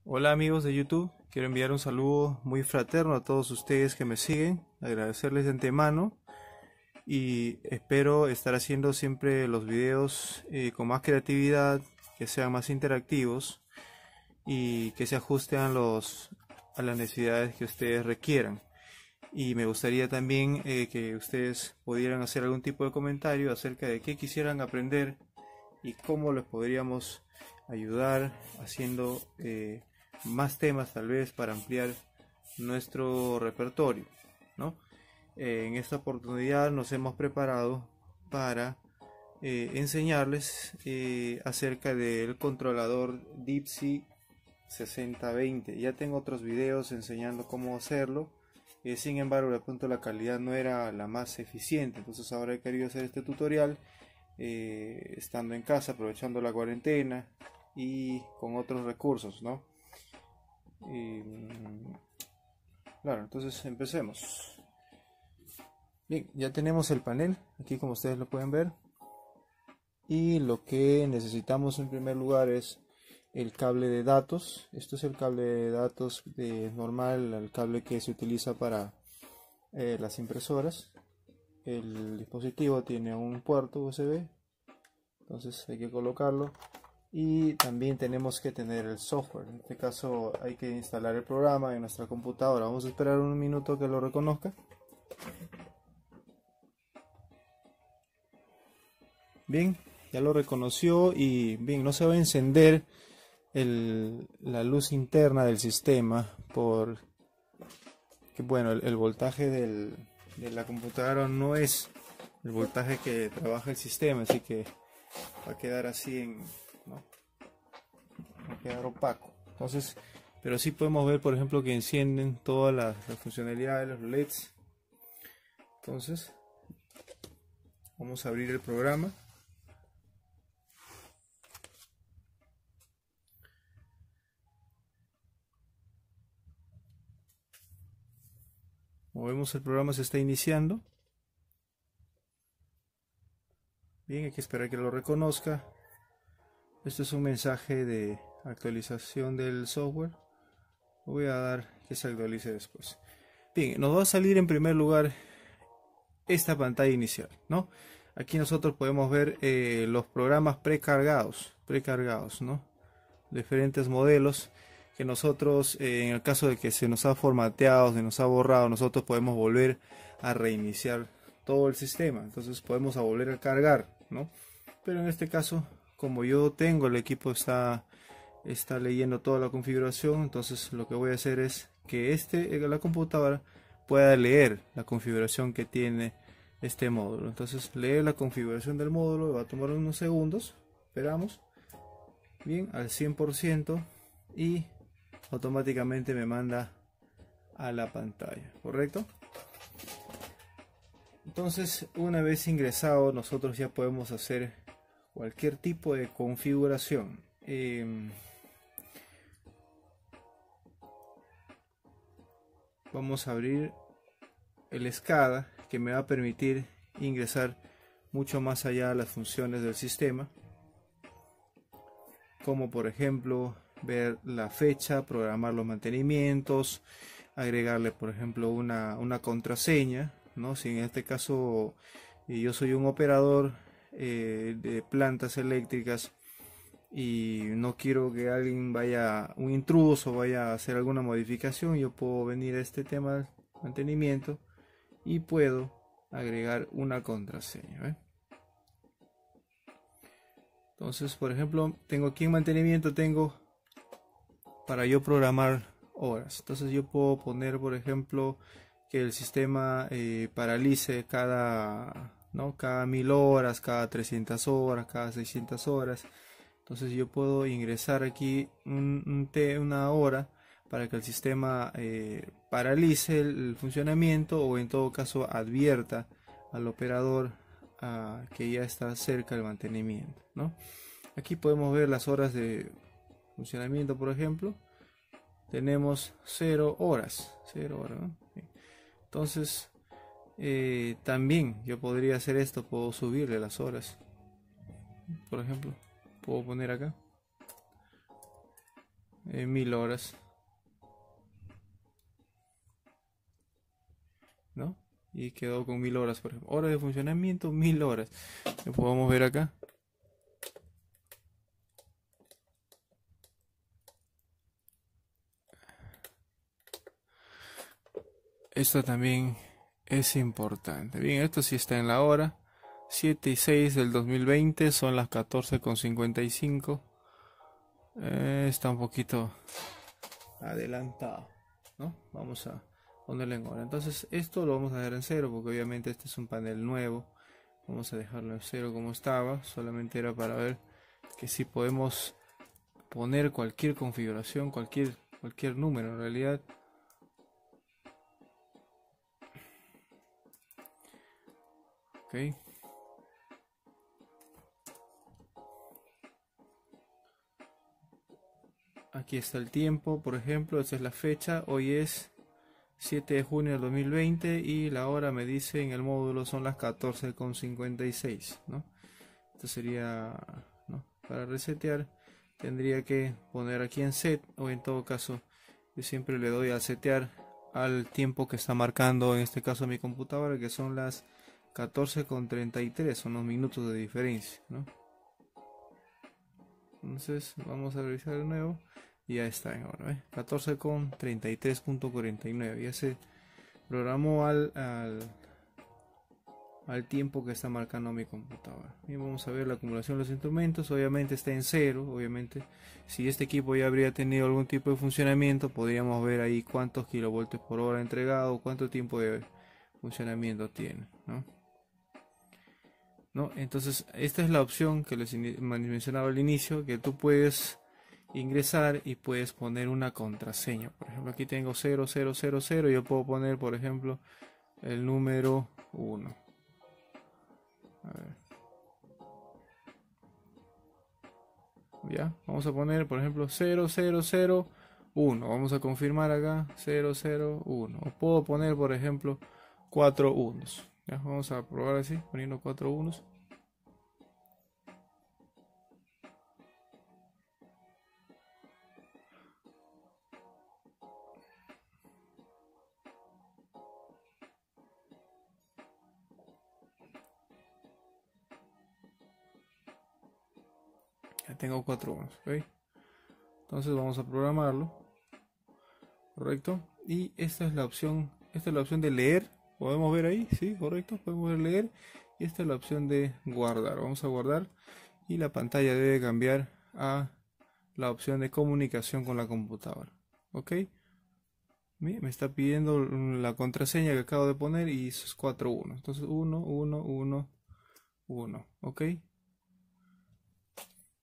Hola amigos de YouTube, quiero enviar un saludo muy fraterno a todos ustedes que me siguen, agradecerles de antemano y espero estar haciendo siempre los videos con más creatividad, que sean más interactivos y que se ajusten a las necesidades que ustedes requieran. Y me gustaría también que ustedes pudieran hacer algún tipo de comentario acerca de qué quisieran aprender y cómo les podríamos ayudar haciendo más temas tal vez para ampliar nuestro repertorio, ¿no? En esta oportunidad nos hemos preparado para enseñarles acerca del controlador DIPSY 6020. Ya tengo otros videos enseñando cómo hacerlo, sin embargo de pronto la calidad no era la más eficiente, entonces ahora he querido hacer este tutorial estando en casa, aprovechando la cuarentena y con otros recursos, ¿no? Claro, entonces empecemos. Bien, ya tenemos el panel aquí como ustedes lo pueden ver, y lo que necesitamos en primer lugar es el cable de datos. Esto es el cable de datos normal, el cable que se utiliza para las impresoras. El dispositivo tiene un puerto USB, entonces hay que colocarlo, y también tenemos que tener el software. En este caso hay que instalar el programa en nuestra computadora. Vamos a esperar un minuto que lo reconozca. Bien, ya lo reconoció y bien, no se va a encender la luz interna del sistema por que bueno, el voltaje de la computadora no es el voltaje que trabaja el sistema, así que va a quedar así ¿no? Va a quedar opaco. Entonces, pero sí podemos ver, por ejemplo, que encienden todas las funcionalidades, los LEDs. Entonces, vamos a abrir el programa. Como vemos, el programa se está iniciando. Bien, hay que esperar que lo reconozca. Esto es un mensaje de actualización del software. Voy a dar que se actualice después. Bien, nos va a salir en primer lugar esta pantalla inicial, ¿no? Aquí nosotros podemos ver los programas precargados, ¿no? Diferentes modelos que nosotros, en el caso de que se nos ha formateado, se nos ha borrado, nosotros podemos volver a reiniciar todo el sistema. Entonces podemos volver a cargar, ¿no? Pero en este caso, como yo tengo el equipo está leyendo toda la configuración, entonces lo que voy a hacer es que la computadora pueda leer la configuración que tiene este módulo. Entonces lee la configuración del módulo, va a tomar unos segundos, esperamos, bien, al 100%, y automáticamente me manda a la pantalla, ¿correcto? Entonces, una vez ingresado, nosotros ya podemos hacer cualquier tipo de configuración. Vamos a abrir el SCADA, que me va a permitir ingresar mucho más allá de las funciones del sistema, como por ejemplo ver la fecha, programar los mantenimientos, agregarle por ejemplo una contraseña, ¿no? Si en este caso yo soy un operador de plantas eléctricas y no quiero que un intruso vaya a hacer alguna modificación, yo puedo venir a este tema de mantenimiento y puedo agregar una contraseña, ¿eh? Entonces, por ejemplo, tengo aquí en mantenimiento, tengo para yo programar horas. Entonces yo puedo poner, por ejemplo, que el sistema paralice cada 1000 horas, cada 300 horas, cada 600 horas. Entonces yo puedo ingresar aquí una hora para que el sistema paralice el funcionamiento, o en todo caso advierta al operador que ya está cerca del mantenimiento, ¿no? Aquí podemos ver las horas de funcionamiento. Por ejemplo, tenemos 0 horas, ¿no? Entonces también yo podría hacer esto, puedo subirle las horas. Por ejemplo, puedo poner acá 1000 horas, ¿no? Y quedó con 1000 horas, por ejemplo. Horas de funcionamiento, 1000 horas. Lo podemos ver acá. Esto también es importante. Bien, esto sí está en la hora. 7:06 del 2020, son las 14:55. Está un poquito adelantado, ¿no? Vamos a ponerlo en hora. Entonces esto lo vamos a dejar en cero porque obviamente este es un panel nuevo. Vamos a dejarlo en cero como estaba. Solamente era para ver que si podemos poner cualquier configuración, cualquier número en realidad. Ok. Aquí está el tiempo, por ejemplo, esta es la fecha. Hoy es 7 de junio del 2020 y la hora me dice en el módulo son las 14:56, ¿no? Esto sería, ¿no? Para resetear tendría que poner aquí en set, o en todo caso yo siempre le doy a setear al tiempo que está marcando en este caso mi computadora, que son las 14:33, son los minutos de diferencia, ¿no? Entonces vamos a revisar de nuevo y ya está en hora, ¿eh? 14:33.49, ya se programó al tiempo que está marcando mi computadora. Y vamos a ver la acumulación de los instrumentos. Obviamente está en cero. Obviamente si este equipo ya habría tenido algún tipo de funcionamiento, podríamos ver ahí cuántos kilovoltios por hora entregado, cuánto tiempo de funcionamiento tiene, ¿no? Entonces esta es la opción que les mencionaba al inicio, que tú puedes ingresar y puedes poner una contraseña. Por ejemplo, aquí tengo 0000, yo puedo poner, por ejemplo, el número 1. A ver. Ya, vamos a poner, por ejemplo, 0001. Vamos a confirmar acá 001. O puedo poner, por ejemplo, 4 unos. Ya, vamos a probar así, poniendo 4 unos. Ya tengo 4 unos, ¿ok? Entonces vamos a programarlo, correcto. Y esta es la opción de leer. Podemos ver ahí, sí, correcto. Podemos ver leer. Y esta es la opción de guardar. Vamos a guardar y la pantalla debe cambiar a la opción de comunicación con la computadora, ok. Me está pidiendo la contraseña que acabo de poner y esos 4 1. Entonces 1 1 1 1, ok.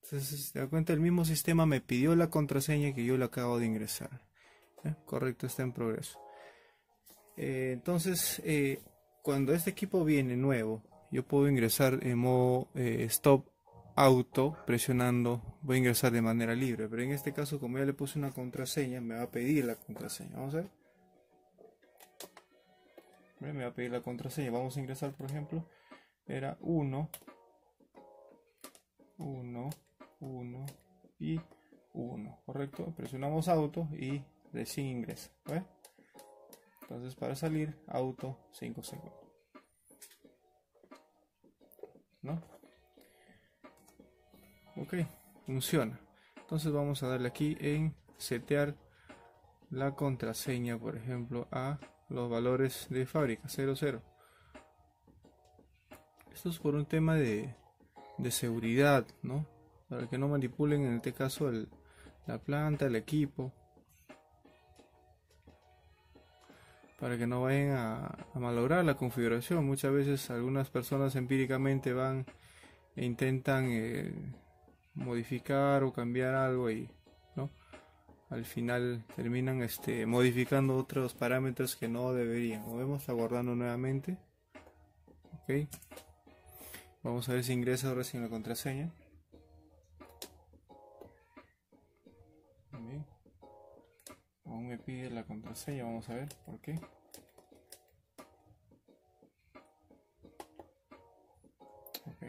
Entonces, si te das cuenta, el mismo sistema me pidió la contraseña que yo le acabo de ingresar. Correcto, está en progreso. Entonces, cuando este equipo viene nuevo, yo puedo ingresar en modo stop auto presionando. Voy a ingresar de manera libre, pero en este caso, como ya le puse una contraseña, me va a pedir la contraseña. Vamos a ver. Me va a pedir la contraseña. Vamos a ingresar, por ejemplo, era 1 1 1 y 1, correcto. Presionamos auto y recién ingresa, ¿ves? Entonces para salir, auto 5 segundos, ¿no? Ok, funciona. Entonces vamos a darle aquí en setear la contraseña, por ejemplo, a los valores de fábrica 00. Esto es por un tema de seguridad, ¿no? Para que no manipulen en este caso la planta, el equipo, para que no vayan a malograr la configuración. Muchas veces algunas personas empíricamente van e intentan modificar o cambiar algo y, ¿no?, al final terminan modificando otros parámetros que no deberían. Como vemos, está guardando nuevamente. Ok, vamos a ver si ingresa ahora sin la contraseña. Bien. Aún me pide la contraseña, vamos a ver por qué. Ok.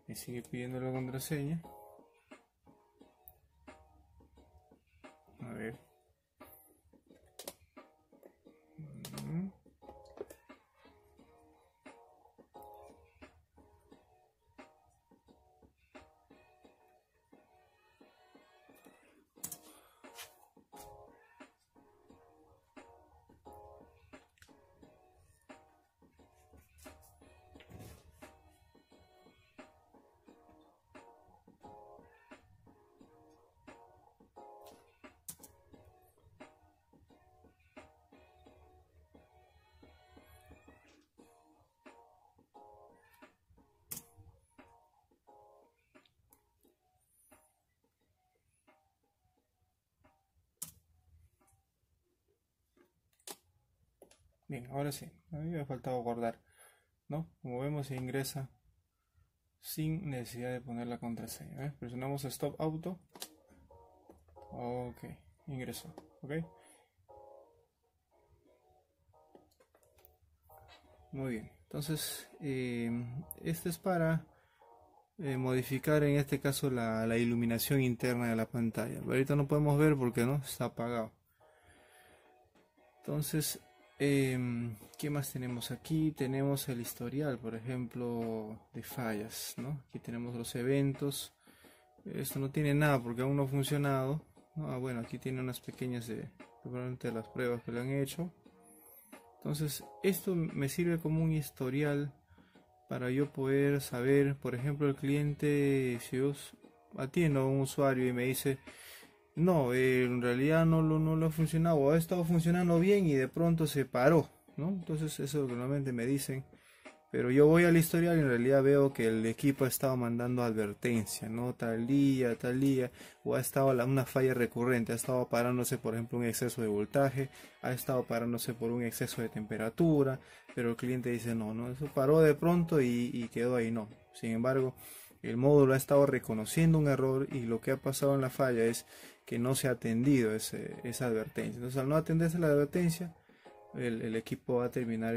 Me sigue pidiendo la contraseña. A ver. Bien, ahora sí, a mí me ha faltado guardar, ¿no? Como vemos se ingresa sin necesidad de poner la contraseña, ¿eh? Presionamos Stop Auto. Ok, ingresó, ok. Muy bien, entonces este es para modificar en este caso la iluminación interna de la pantalla. Ahorita no podemos ver porque no está apagado. Entonces, ¿qué más tenemos aquí? Tenemos el historial, por ejemplo, de fallas, ¿no? Aquí tenemos los eventos. Esto no tiene nada porque aún no ha funcionado, ¿no? Ah, bueno, aquí tiene unas pequeñas probablemente las pruebas que le han hecho. Entonces, esto me sirve como un historial para yo poder saber, por ejemplo, el cliente, si yo atiendo a un usuario y me dice, no, en realidad no lo ha funcionado, o ha estado funcionando bien y de pronto se paró, ¿no? Entonces eso es lo que normalmente me dicen, pero yo voy al historial y en realidad veo que el equipo ha estado mandando advertencia, ¿no? Tal día, o ha estado una falla recurrente, ha estado parándose, por ejemplo, un exceso de voltaje, ha estado parándose por un exceso de temperatura, pero el cliente dice, no, eso paró de pronto y quedó ahí, no. Sin embargo, el módulo ha estado reconociendo un error y lo que ha pasado en la falla es que no se ha atendido esa advertencia. Entonces, al no atenderse la advertencia, el equipo va a terminar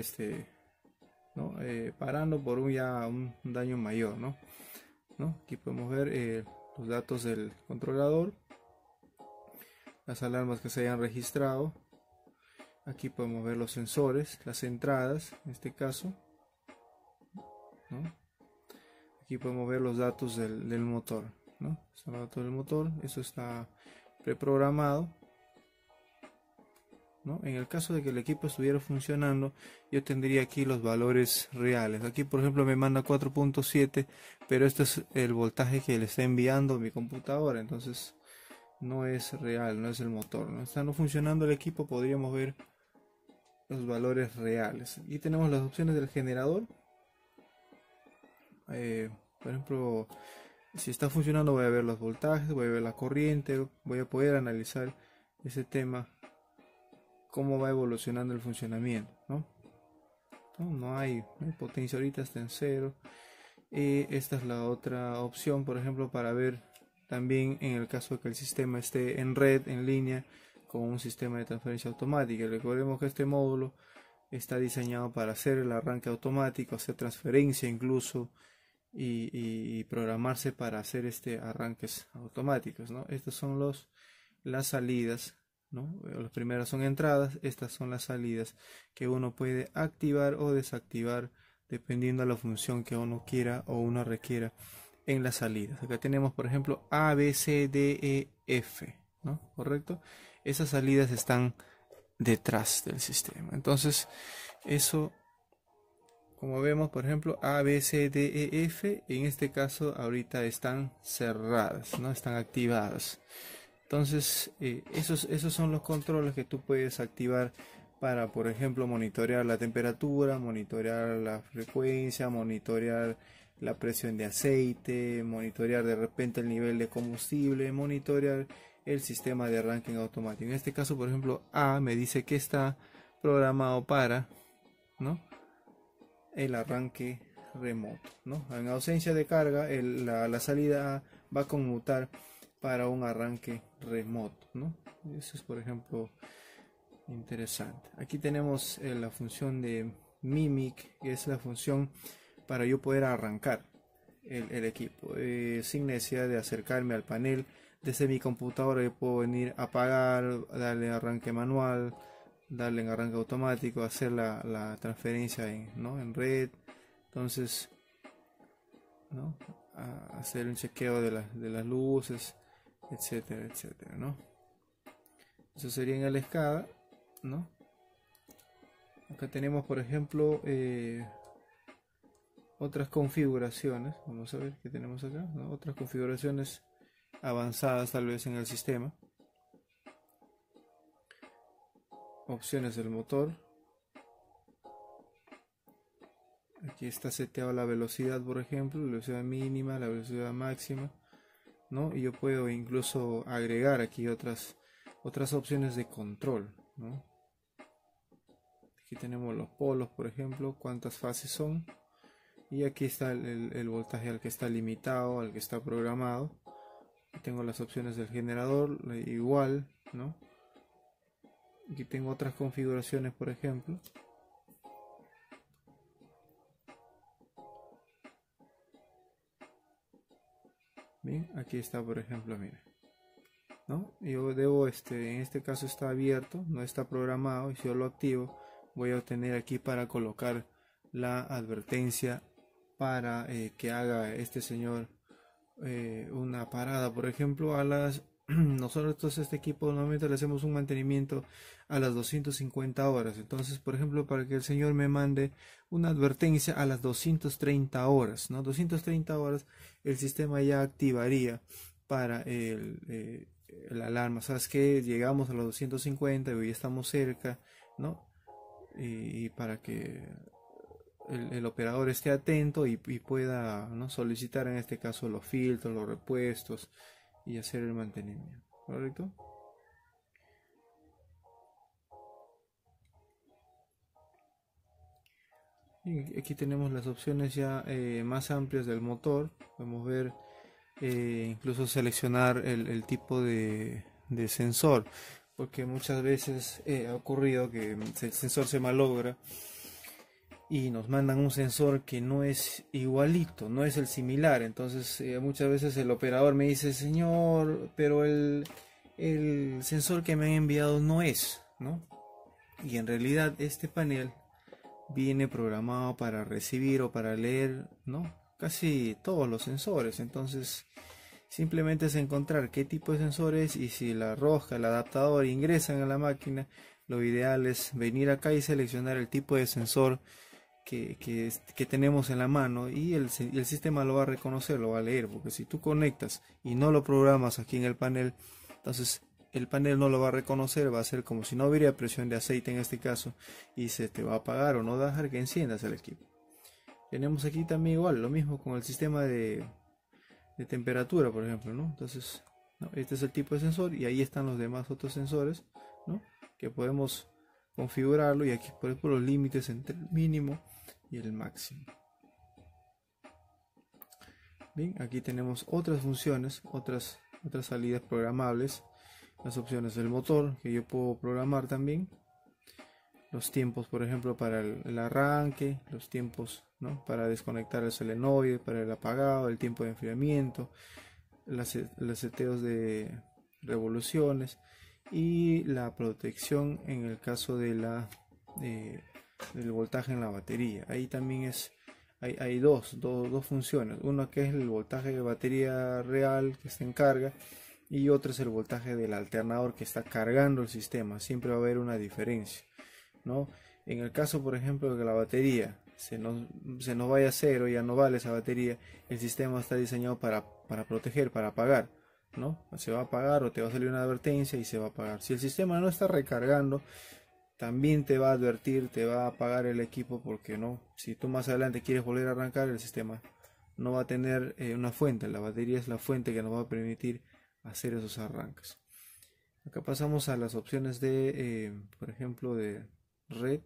¿no? Parando por un daño mayor, ¿no? Aquí podemos ver los datos del controlador, las alarmas que se hayan registrado. Aquí podemos ver los sensores, las entradas, en este caso, ¿no? Aquí podemos ver los datos del motor, ¿no? Son los datos del motor, eso está preprogramado, ¿no? En el caso de que el equipo estuviera funcionando, yo tendría aquí los valores reales. Aquí, por ejemplo, me manda 4.7, pero este es el voltaje que le está enviando mi computadora, entonces no es real, no es el motor, ¿no? Estando funcionando el equipo, podríamos ver los valores reales. Y tenemos las opciones del generador. Por ejemplo, si está funcionando, voy a ver los voltajes, voy a ver la corriente, voy a poder analizar ese tema, cómo va evolucionando el funcionamiento, ¿no? No hay potencia, ahorita está en cero. Esta es la otra opción, por ejemplo, para ver también en el caso de que el sistema esté en red, en línea, con un sistema de transferencia automática. Recordemos que este módulo está diseñado para hacer el arranque automático, hacer transferencia incluso, y programarse para hacer arranques automáticos, ¿no? Estas son las salidas, ¿no? Las primeras son entradas, estas son las salidas que uno puede activar o desactivar dependiendo de la función que uno quiera o uno requiera en las salidas. Acá tenemos, por ejemplo, A, B, C, D, E, F, ¿no? ¿Correcto? Esas salidas están detrás del sistema. Entonces, eso, como vemos, por ejemplo, A, B, C, D, E, F, en este caso ahorita están cerradas, ¿no? Están activadas. Entonces, esos son los controles que tú puedes activar para, por ejemplo, monitorear la temperatura, monitorear la frecuencia, monitorear la presión de aceite, monitorear de repente el nivel de combustible, monitorear el sistema de arranque en automático. En este caso, por ejemplo, A me dice que está programado para, ¿no?, el arranque remoto, ¿no? En ausencia de carga, la salida A va a conmutar para un arranque remoto, ¿no? Eso es, por ejemplo, interesante. Aquí tenemos la función de Mimic, que es la función para yo poder arrancar. el equipo, sin necesidad de acercarme al panel. Desde mi computadora yo puedo venir a apagar, darle arranque manual, darle en arranque automático, hacer la transferencia ¿no? en red. Entonces, ¿no? Hacer un chequeo de las luces, etcétera, etcétera, ¿no? Eso sería en el SCADA, ¿no? Acá tenemos, por ejemplo, otras configuraciones. Vamos a ver qué tenemos acá, ¿no? Otras configuraciones avanzadas tal vez en el sistema. Opciones del motor. Aquí está seteado la velocidad, por ejemplo, la velocidad mínima, la velocidad máxima, ¿no? Y yo puedo incluso agregar aquí otras opciones de control, ¿no? Aquí tenemos los polos, por ejemplo, cuántas fases son. Y aquí está el voltaje al que está limitado, al que está programado. Tengo las opciones del generador, igual, ¿no? Aquí tengo otras configuraciones, por ejemplo. Bien, aquí está, por ejemplo, mira, ¿no? Yo debo, en este caso está abierto, no está programado, y si yo lo activo, voy a obtener aquí para colocar la advertencia para que haga este señor una parada, por ejemplo, a las nosotros este equipo normalmente le hacemos un mantenimiento a las 250 horas. Entonces, por ejemplo, para que el señor me mande una advertencia a las 230 horas, ¿no? 230 horas el sistema ya activaría para el alarma. ¿Sabes qué? Llegamos a los 250 y hoy estamos cerca, ¿no? Y para que el operador esté atento y pueda, ¿no? solicitar en este caso los filtros, los repuestos y hacer el mantenimiento, ¿correcto? Y aquí tenemos las opciones ya más amplias del motor. Podemos ver, incluso seleccionar el tipo de sensor, porque muchas veces ha ocurrido que el sensor se malogra y nos mandan un sensor que no es igualito, no es el similar. Entonces muchas veces el operador me dice, señor, pero el sensor que me han enviado no es, ¿no? Y en realidad este panel viene programado para recibir o para leer, ¿no? Casi todos los sensores. Entonces simplemente es encontrar qué tipo de sensor es, y si la rosca, el adaptador ingresan a la máquina, lo ideal es venir acá y seleccionar el tipo de sensor que tenemos en la mano, y el sistema lo va a reconocer, lo va a leer, porque si tú conectas y no lo programas aquí en el panel, entonces el panel no lo va a reconocer, va a ser como si no hubiera presión de aceite en este caso, y se te va a apagar o no va a dejar que enciendas el equipo. Tenemos aquí también igual, lo mismo con el sistema de temperatura, por ejemplo, ¿no? Entonces, ¿no? Este es el tipo de sensor, y ahí están los demás otros sensores, ¿no? Que podemos configurarlo, y aquí por ejemplo los límites entre el mínimo y el máximo. Bien, aquí tenemos otras funciones, otras salidas programables, las opciones del motor que yo puedo programar también, los tiempos, por ejemplo, para el arranque, los tiempos, ¿no? Para desconectar el solenoide, para el apagado, el tiempo de enfriamiento, los seteos de revoluciones y la protección en el caso de del voltaje en la batería. Ahí también hay dos funciones, una que es el voltaje de batería real que está en carga, y otro es el voltaje del alternador que está cargando el sistema. Siempre va a haber una diferencia, ¿no? En el caso, por ejemplo, de que la batería se nos vaya a cero, ya no vale esa batería, el sistema está diseñado para proteger, para apagar, ¿no? Se va a apagar, o te va a salir una advertencia y se va a apagar. Si el sistema no está recargando, también te va a advertir, te va a apagar el equipo, porque no, si tú más adelante quieres volver a arrancar, el sistema no va a tener una fuente. La batería es la fuente que nos va a permitir hacer esos arranques. Acá pasamos a las opciones de, por ejemplo, de red,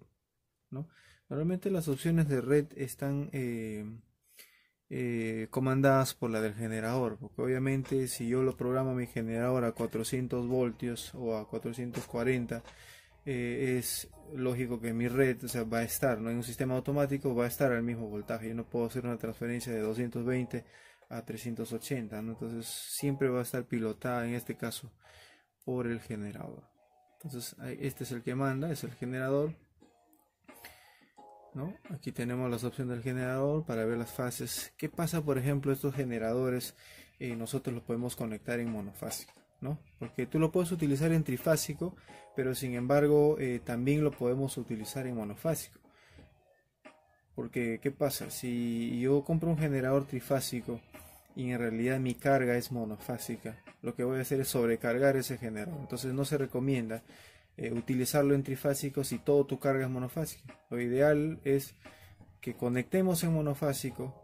¿no? Normalmente las opciones de red están comandadas por la del generador, porque obviamente si yo lo programo mi generador a 400 voltios o a 440, es lógico que mi red, o sea, va a estar, ¿no? En un sistema automático va a estar al mismo voltaje. Yo no puedo hacer una transferencia de 220 a 380, ¿no? Entonces siempre va a estar pilotada en este caso por el generador. Entonces este es el que manda, es el generador, ¿no? Aquí tenemos las opciones del generador para ver las fases. ¿Qué pasa, por ejemplo, estos generadores? Nosotros los podemos conectar en monofásico, ¿no? Porque tú lo puedes utilizar en trifásico, pero sin embargo también lo podemos utilizar en monofásico. Porque, ¿qué pasa? Si yo compro un generador trifásico y en realidad mi carga es monofásica, lo que voy a hacer es sobrecargar ese generador. Entonces no se recomienda utilizarlo en trifásico si todo tu carga es monofásica. Lo ideal es que conectemos en monofásico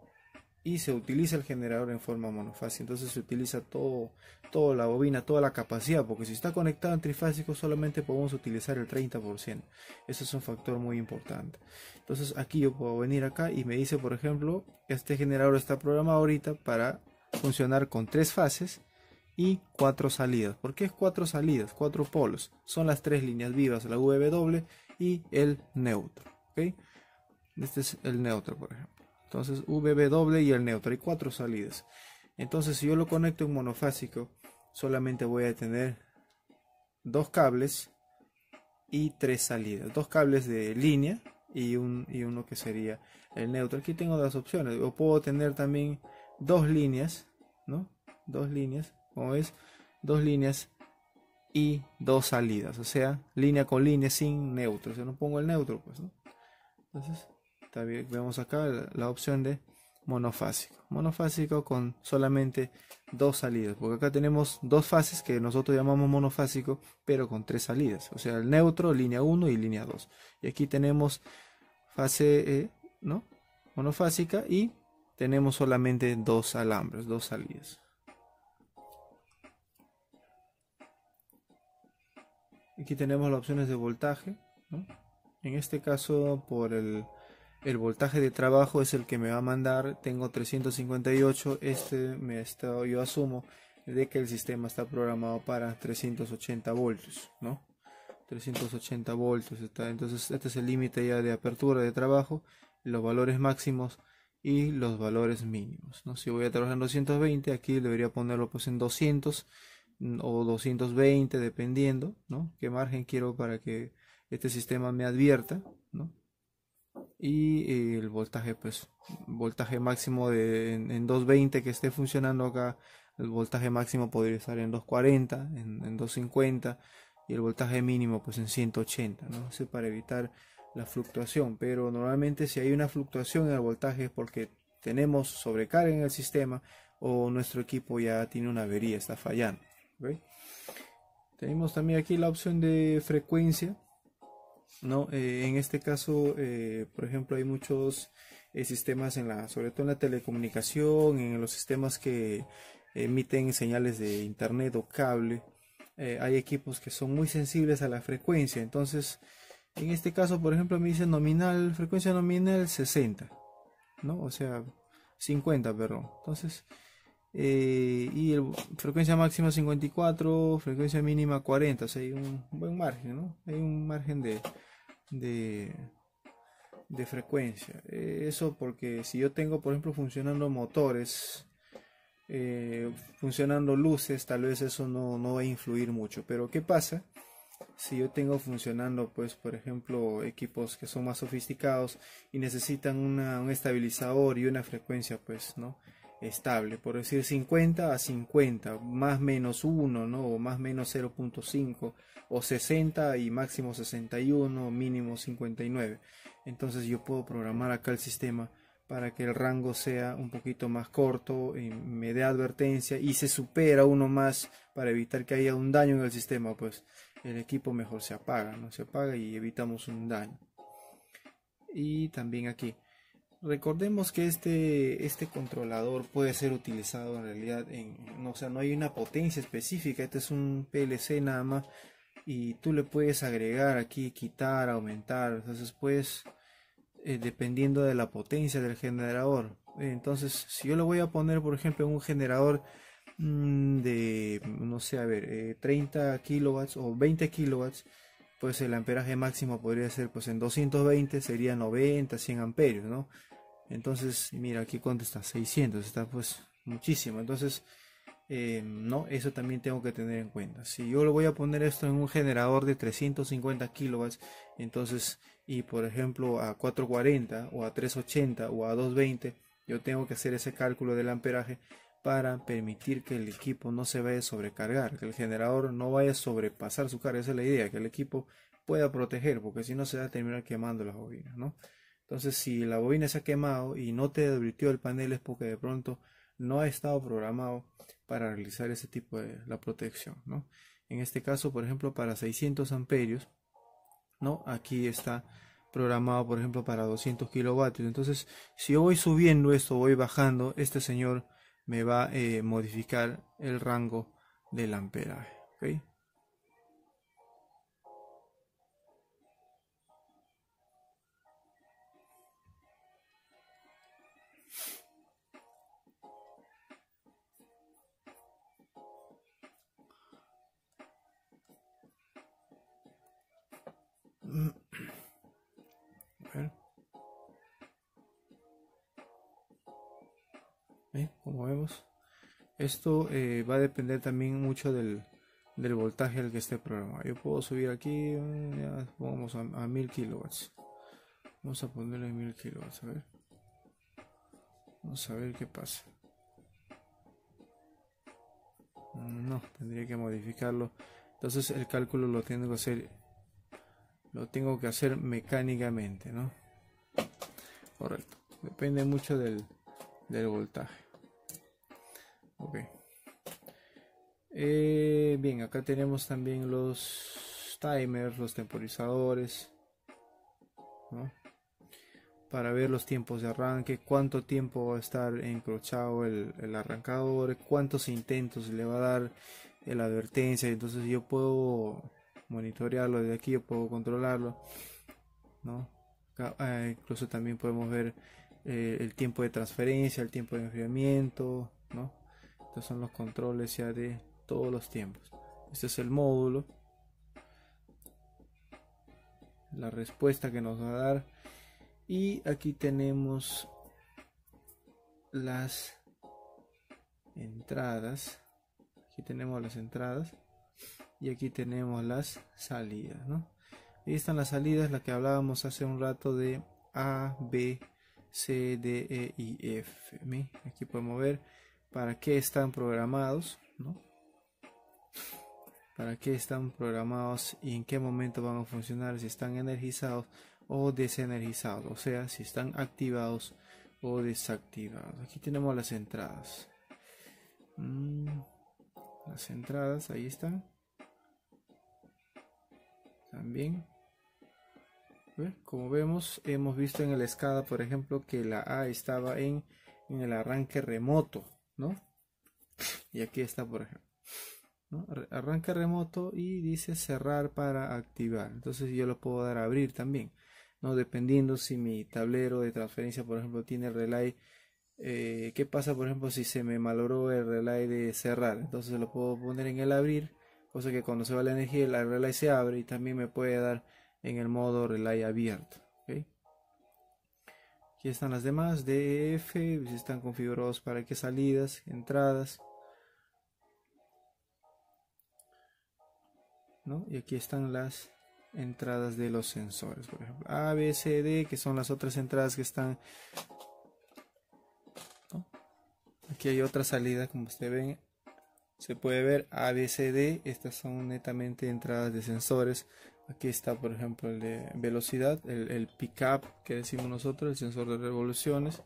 y se utiliza el generador en forma monofásica. Entonces se utiliza toda la bobina, toda la capacidad, porque si está conectado en trifásico solamente podemos utilizar el 30%. Eso es un factor muy importante. Entonces aquí yo puedo venir acá y me dice, por ejemplo, este generador está programado ahorita para funcionar con 3 fases y 4 salidas. ¿Por qué es 4 salidas? 4 polos. Son las 3 líneas vivas, la VW y el neutro. ¿Okay? Este es el neutro, por ejemplo. Entonces VW y el neutro, hay 4 salidas. Entonces si yo lo conecto en monofásico, solamente voy a tener 2 cables y 3 salidas. 2 cables de línea y uno que sería el neutro. Aquí tengo las opciones. O puedo tener también 2 líneas, ¿no? 2 líneas, como ves, 2 líneas y 2 salidas. O sea, línea con línea sin neutro. O sea, no pongo el neutro, pues, ¿no? Entonces también vemos acá la opción de monofásico con solamente 2 salidas, porque acá tenemos 2 fases que nosotros llamamos monofásico, pero con 3 salidas, o sea, el neutro, línea 1 y línea 2. Y aquí tenemos fase ¿no? monofásica y tenemos solamente 2 alambres, 2 salidas. Aquí tenemos las opciones de voltaje, ¿no? En este caso, por el voltaje de trabajo es el que me va a mandar. Tengo 358. Yo asumo de que el sistema está programado para 380 voltios, ¿no? 380 voltios está. Entonces este es el límite ya de apertura de trabajo, los valores máximos y los valores mínimos, ¿no? Si voy a trabajar en 220, aquí debería ponerlo pues en 200 o 220, dependiendo, ¿no? Qué margen quiero para que este sistema me advierta, ¿no? Y el voltaje, pues voltaje máximo en 220 que esté funcionando acá. El voltaje máximo podría estar en 240, en 250, y el voltaje mínimo pues en 180, ¿no? Eso para evitar la fluctuación. Pero normalmente si hay una fluctuación en el voltaje es porque tenemos sobrecarga en el sistema o nuestro equipo ya tiene una avería, está fallando, ¿okay? Tenemos también aquí la opción de frecuencia, ¿no? En este caso, por ejemplo, hay muchos sistemas sobre todo en la telecomunicación, en los sistemas que emiten señales de internet o cable. Hay equipos que son muy sensibles a la frecuencia. Entonces, en este caso, por ejemplo, me dice frecuencia nominal 60, ¿no? O sea, 50, perdón. Entonces, y frecuencia máxima 54, frecuencia mínima 40. O sea, hay un buen margen, ¿no? Hay un margen de frecuencia. Eso porque si yo tengo, por ejemplo, funcionando motores, funcionando luces, tal vez eso no va a influir mucho. Pero ¿qué pasa si yo tengo funcionando, pues, por ejemplo, equipos que son más sofisticados y necesitan un estabilizador y una frecuencia, pues, ¿no? estable, por decir 50 a 50, más menos 1, ¿no? O más menos 0.5, o 60 y máximo 61, mínimo 59. Entonces yo puedo programar acá el sistema para que el rango sea un poquito más corto, y me dé advertencia, y se supera uno más para evitar que haya un daño en el sistema, pues el equipo mejor se apaga, ¿no? Se apaga y evitamos un daño. Y también aquí recordemos que este controlador puede ser utilizado en realidad o sea, no hay una potencia específica. Este es un PLC nada más, y tú le puedes agregar aquí, quitar, aumentar. Entonces puedes, dependiendo de la potencia del generador. Entonces si yo le voy a poner, por ejemplo, un generador de, no sé, a ver, 30 kilowatts o 20 kilowatts, pues el amperaje máximo podría ser, pues en 220 sería 90, 100 amperios, ¿no? Entonces, mira, aquí cuánto está, 600, está pues muchísimo. Entonces, no, eso también tengo que tener en cuenta. Si yo lo voy a poner esto en un generador de 350 kilowatts, entonces, y por ejemplo a 440 o a 380 o a 220, yo tengo que hacer ese cálculo del amperaje para permitir que el equipo no se vaya a sobrecargar, que el generador no vaya a sobrepasar su carga. Esa es la idea, que el equipo pueda proteger, porque si no se va a terminar quemando las bobinas, ¿no? Entonces, si la bobina se ha quemado y no te advirtió el panel, es porque de pronto no ha estado programado para realizar ese tipo de la protección, ¿no? En este caso, por ejemplo, para 600 amperios, ¿no? Aquí está programado, por ejemplo, para 200 kilovatios. Entonces, si yo voy subiendo esto, voy bajando, este señor me va a modificar el rango del amperaje, ¿ok? A ver. Como vemos, esto va a depender también mucho del voltaje al que esté programado. Yo puedo subir aquí, ya, vamos a 1000 kilowatts. Vamos a ponerle 1000 kilowatts, a ver. Vamos a ver qué pasa. No, tendría que modificarlo. Entonces el cálculo lo tengo que hacer mecánicamente, ¿no? Correcto. Depende mucho del voltaje. Ok. Bien, acá tenemos también los timers, los temporizadores, ¿no? Para ver los tiempos de arranque, cuánto tiempo va a estar encrochado el arrancador, cuántos intentos le va a dar la advertencia. Entonces yo puedo monitorearlo desde aquí, yo puedo controlarlo, ¿no? Incluso también podemos ver el tiempo de transferencia, el tiempo de enfriamiento, ¿no? Estos son los controles ya de todos los tiempos. Este es el módulo, la respuesta que nos va a dar, y aquí tenemos las entradas. Aquí tenemos las entradas y aquí tenemos las salidas, ¿no? Ahí están las salidas, las que hablábamos hace un rato de A, B, C, D, E y F. Aquí podemos ver para qué están programados, ¿no? Para qué están programados y en qué momento van a funcionar, si están energizados o desenergizados, o sea, si están activados o desactivados. Aquí tenemos las entradas. Las entradas, ahí están. También. Como vemos, hemos visto en el SCADA, por ejemplo, que la A estaba en el arranque remoto, ¿no? Y aquí está, por ejemplo, ¿no? Arranque remoto y dice cerrar para activar. Entonces yo lo puedo dar a abrir también, ¿no? Dependiendo si mi tablero de transferencia, por ejemplo, tiene relay. ¿Qué pasa, por ejemplo, si se me malogró el relay de cerrar? Entonces lo puedo poner en el abrir, cosa que cuando se va la energía el relay se abre, y también me puede dar en el modo relay abierto, ¿okay? Aquí están las demás, DF, están configurados para qué salidas, entradas, ¿no? Y aquí están las entradas de los sensores, por ejemplo A, B, C, D, que son las otras entradas que están, ¿no? Aquí hay otra salida, como ustedes ven, se puede ver A, B, C, D. Estas son netamente entradas de sensores. Aquí está, por ejemplo, el de velocidad, el pickup que decimos nosotros, el sensor de revoluciones.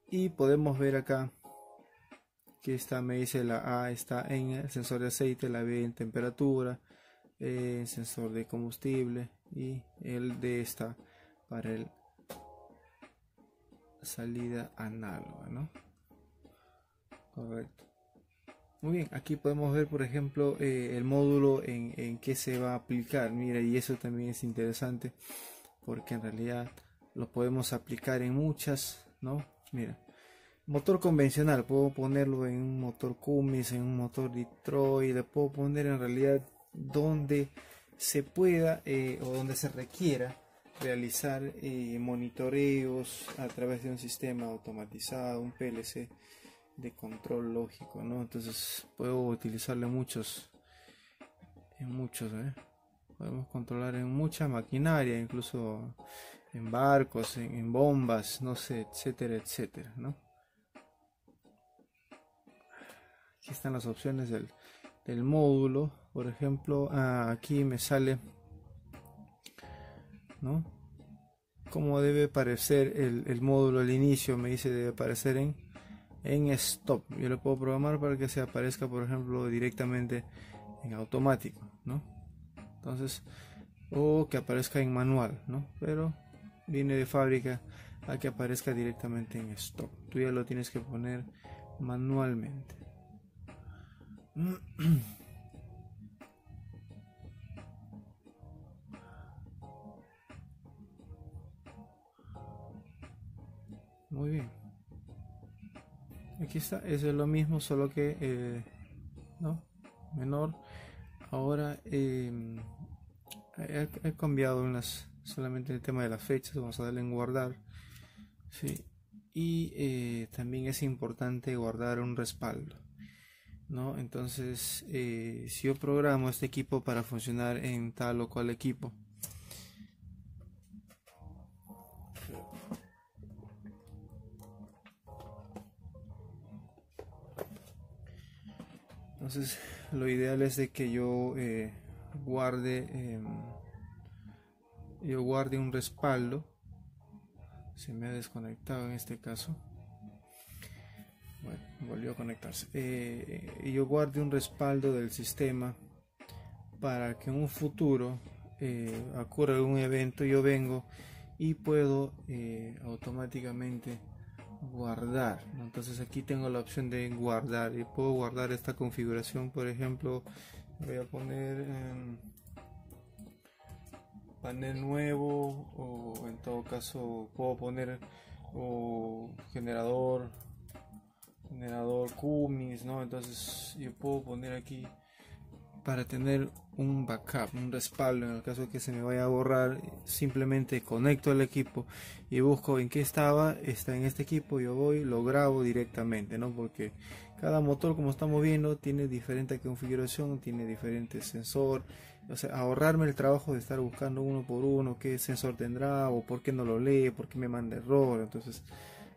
Y podemos ver acá que está, me dice la A está en el sensor de aceite, la B en temperatura, el sensor de combustible, y el D está para el salida análoga, ¿no? Correcto. Muy bien, aquí podemos ver, por ejemplo, el módulo en que se va a aplicar. Mira, y eso también es interesante porque en realidad lo podemos aplicar en muchas, ¿no? Mira, motor convencional, puedo ponerlo en un motor Cummins, en un motor Detroit, le puedo poner en realidad donde se pueda o donde se requiera realizar monitoreos a través de un sistema automatizado, un PLC de control lógico, ¿no? Entonces puedo utilizarle en muchos, podemos controlar en mucha maquinaria, incluso en barcos, en bombas, no sé, etcétera, etcétera, ¿no? Aquí están las opciones del módulo. Por ejemplo, aquí me sale, ¿no?, cómo debe aparecer el módulo al inicio. Me dice debe aparecer en stop. Yo lo puedo programar para que se aparezca, por ejemplo, directamente en automático, ¿no? Entonces, o que aparezca en manual, ¿no? Pero viene de fábrica a que aparezca directamente en stop. Tú ya lo tienes que poner manualmente. Muy bien. Aquí está, eso es lo mismo, solo que no, menor. Ahora he cambiado solamente el tema de las fechas. Vamos a darle en guardar, ¿sí? Y también es importante guardar un respaldo, ¿no? Entonces, si yo programo este equipo para funcionar en tal o cual equipo, entonces lo ideal es de que yo guarde un respaldo. Se me ha desconectado en este caso. Bueno, volvió a conectarse. Y yo guarde un respaldo del sistema para que en un futuro ocurra algún evento, yo vengo y puedo automáticamente guardar, ¿no? Entonces aquí tengo la opción de guardar y puedo guardar esta configuración. Por ejemplo, voy a poner panel nuevo, o en todo caso puedo poner generador QMIS, ¿no? Entonces yo puedo poner aquí para tener un backup, un respaldo en el caso de que se me vaya a borrar. Simplemente conecto al equipo y busco en qué está en este equipo, yo voy, lo grabo directamente, ¿no? Porque cada motor, como estamos viendo, tiene diferente configuración, tiene diferente sensor. O sea, ahorrarme el trabajo de estar buscando uno por uno qué sensor tendrá, o por qué no lo lee, por qué me manda error. Entonces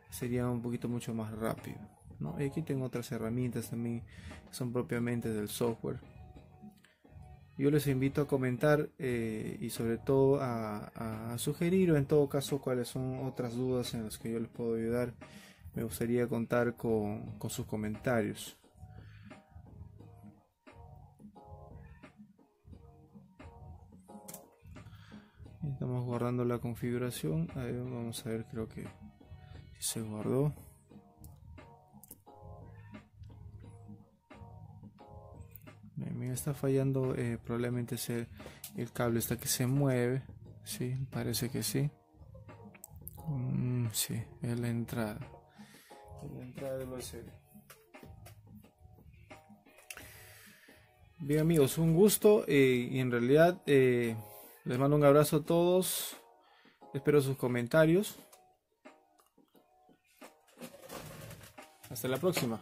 sería un poquito mucho más rápido, ¿no? Y aquí tengo otras herramientas también que son propiamente del software. Yo les invito a comentar y sobre todo a sugerir, o en todo caso cuáles son otras dudas en las que yo les puedo ayudar. Me gustaría contar con sus comentarios. Estamos guardando la configuración. A ver, vamos a ver, creo que se guardó. Me está fallando, probablemente el cable está que se mueve. Sí, parece que sí. Sí, es la entrada. La entrada del USB. Bien, amigos, un gusto y en realidad les mando un abrazo a todos. Espero sus comentarios. Hasta la próxima.